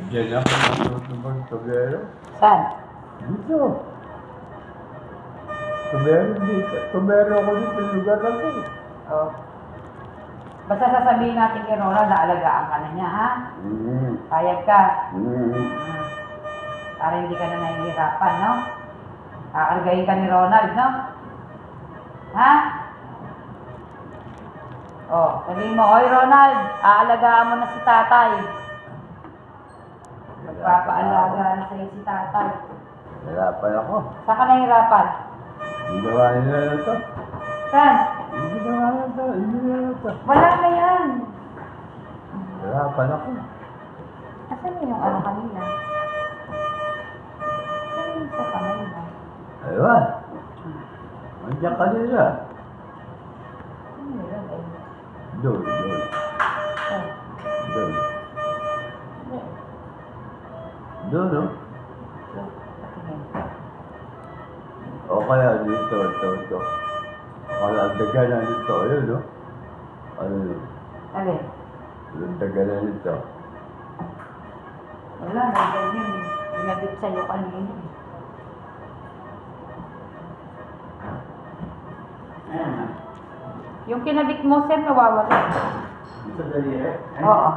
Diyan ako natutubag tubero. Saan? Dito. Tubero dito. Tubero ako dito sa lugar na to. Oh. Basta sasabihin natin kay Ronald, naalagaan ka na niya, ha? Payag ka. Para hindi ka na nahihirapan, no? Kakargahin ka ni Ronald, no? Ha? Oh, sabihin mo, oy Ronald, aalagaan mo na si tatay. Magpapaalagaan sa'yo si tatay. Hirapan ako. Saan ka nahihirapan? Ginawa nila na to. Saan? Ginawa na to. Ginawa na to. Wala na yan. Hirapan ako. Asan na yung ano kanina? Saan yung sa kamay mo? Ayun. Andiyan ka nila. Ano yun eh? Doon. Oh. Doon. Hindi. Doon, no? Patingin. O kaya dito, ito. Kala daga na nito. Ayun, no? Ano yun? Alin? Yung daga na nito. Wala, nandiyan yun eh. Pinabit sa'yo kanina eh. Ayan na. Yung kinabit mo, sir, nawawala. Sa daliri? Oo.